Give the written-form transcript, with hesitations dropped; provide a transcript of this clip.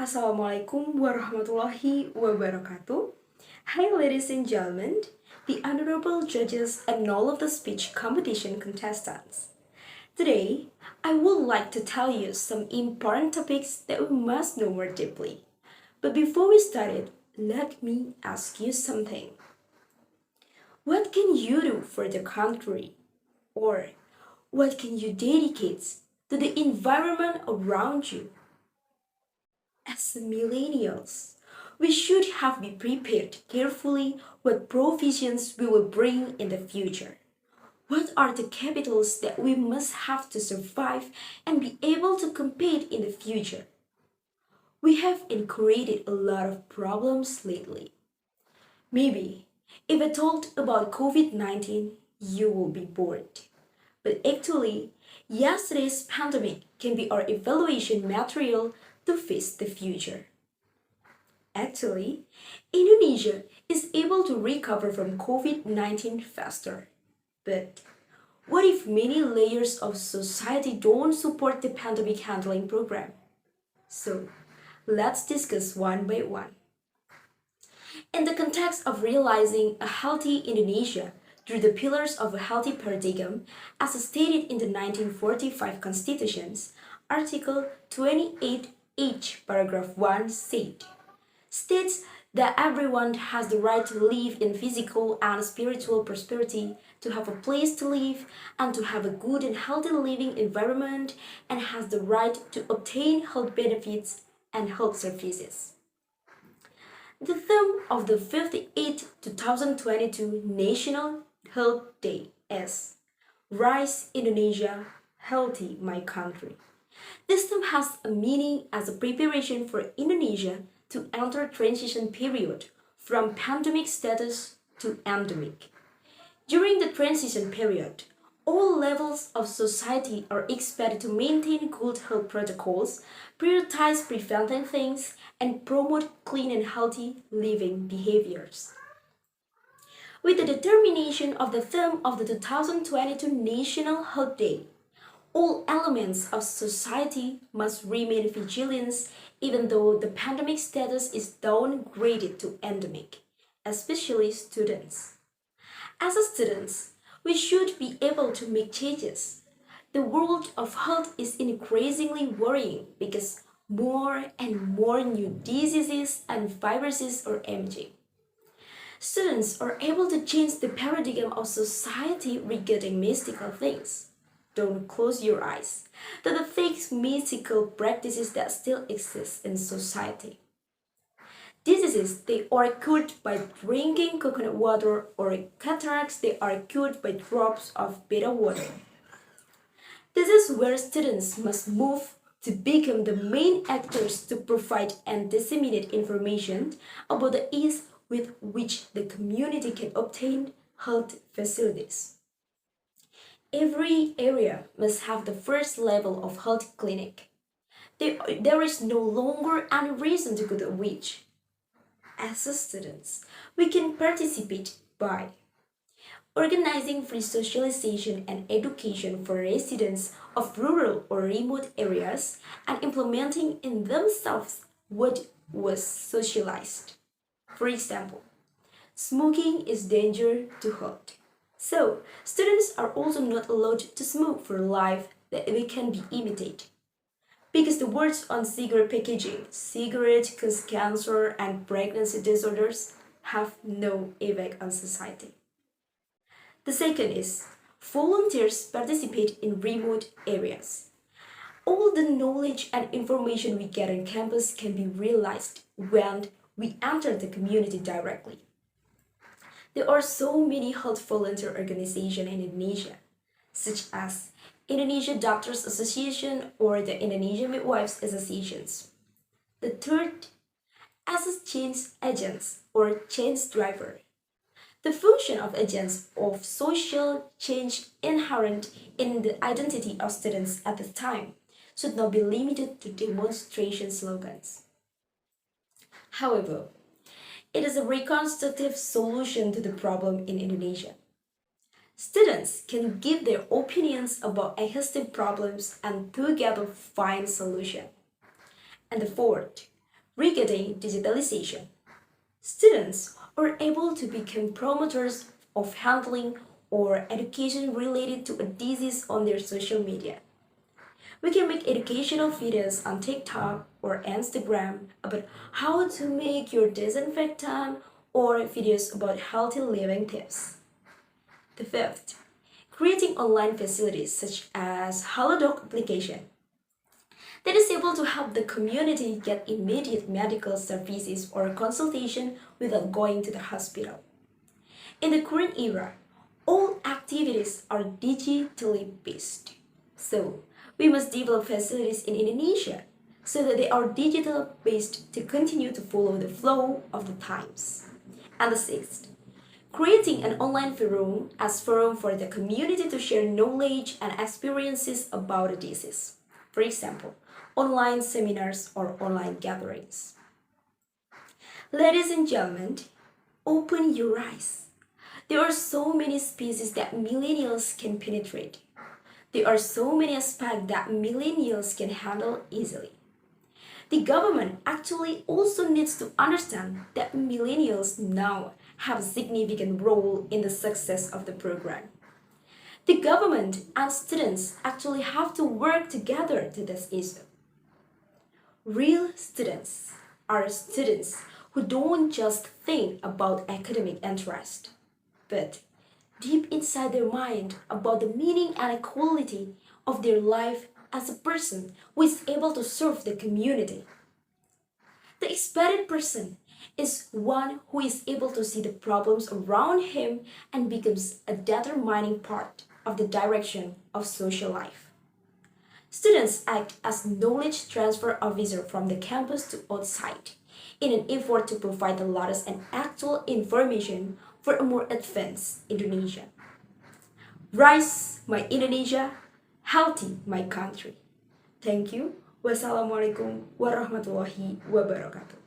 Assalamualaikum warahmatullahi wabarakatuh. Hi, ladies and gentlemen, the honorable judges, and all of the speech competition contestants. Today, I would like to tell you some important topics that we must know more deeply. But before we start it, let me ask you something. What can you do for the country? Or what can you dedicate to the environment around you? As millennials, we should have been prepared carefully what provisions we will bring in the future. What are the capitals that we must have to survive and be able to compete in the future? We have incurred a lot of problems lately. Maybe if I told about COVID-19, you will be bored. But actually, yesterday's pandemic can be our evaluation material to face the future. Actually, Indonesia is able to recover from COVID-19 faster. But what if many layers of society don't support the pandemic handling program? So, let's discuss one by one. In the context of realizing a healthy Indonesia through the pillars of a healthy paradigm, as stated in the 1945 Constitutions, Article 28H, Paragraph 1 states that everyone has the right to live in physical and spiritual prosperity, to have a place to live, and to have a good and healthy living environment, and has the right to obtain health benefits and health services. The theme of the 58th 2022 National Health Day is Rise Indonesia, Healthy My Country. This theme has a meaning as a preparation for Indonesia to enter transition period from pandemic status to endemic. During the transition period, all levels of society are expected to maintain good health protocols, prioritize preventing things, and promote clean and healthy living behaviors. With the determination of the theme of the 2022 National Health Day, all elements of society must remain vigilant even though the pandemic status is downgraded to endemic, especially students. As students, we should be able to make changes. The world of health is increasingly worrying because more and more new diseases and viruses are emerging. Students are able to change the paradigm of society regarding mystical things. Don't close your eyes to the fake mystical practices that still exist in society. Diseases, they are cured by drinking coconut water, or cataracts, they are cured by drops of beta water. This is where students must move to become the main actors to provide and disseminate information about the ease with which the community can obtain health facilities. Every area must have the first level of health clinic. There is no longer any reason to go to which. As students, we can participate by organizing free socialization and education for residents of rural or remote areas and implementing in themselves what was socialized. For example, smoking is danger to health. So, students are also not allowed to smoke for life that they can be imitated. Because the words on cigarette packaging, cigarette cause cancer and pregnancy disorders, have no effect on society. The second is volunteers participate in remote areas. All the knowledge and information we get on campus can be realized when we enter the community directly. There are so many health volunteer organizations in Indonesia, such as Indonesia Doctors Association or the Indonesia Midwives Associations. The third, as change agents or change driver. The function of agents of social change inherent in the identity of students at the time should not be limited to demonstration slogans. However, it is a reconstructive solution to the problem in Indonesia. Students can give their opinions about existing problems and together find solution. And the fourth, regarding digitalization. Students are able to become promoters of handling or education related to a disease on their social media. We can make educational videos on TikTok or Instagram about how to make your disinfectant or videos about healthy living tips. The fifth, creating online facilities such as HelloDoc application that is able to help the community get immediate medical services or consultation without going to the hospital. In the current era, all activities are digitally based. So, we must develop facilities in Indonesia so that they are digital based to continue to follow the flow of the times. And the sixth, creating an online forum as forum for the community to share knowledge and experiences about a disease. For example, online seminars or online gatherings. Ladies and gentlemen, open your eyes. There are so many species that millennials can penetrate. There are so many aspects that millennials can handle easily. The government actually also needs to understand that millennials now have a significant role in the success of the program. The government and students actually have to work together to this issue. Real students are students who don't just think about academic interest, but deep inside their mind about the meaning and quality of their life as a person who is able to serve the community. The expanded person is one who is able to see the problems around him and becomes a determining part of the direction of social life. Students act as knowledge transfer officer from the campus to outside in an effort to provide the latest and actual information for a more advanced Indonesia. Rise, my Indonesia, healthy, my country. Thank you. Wassalamualaikum warahmatullahi wabarakatuh.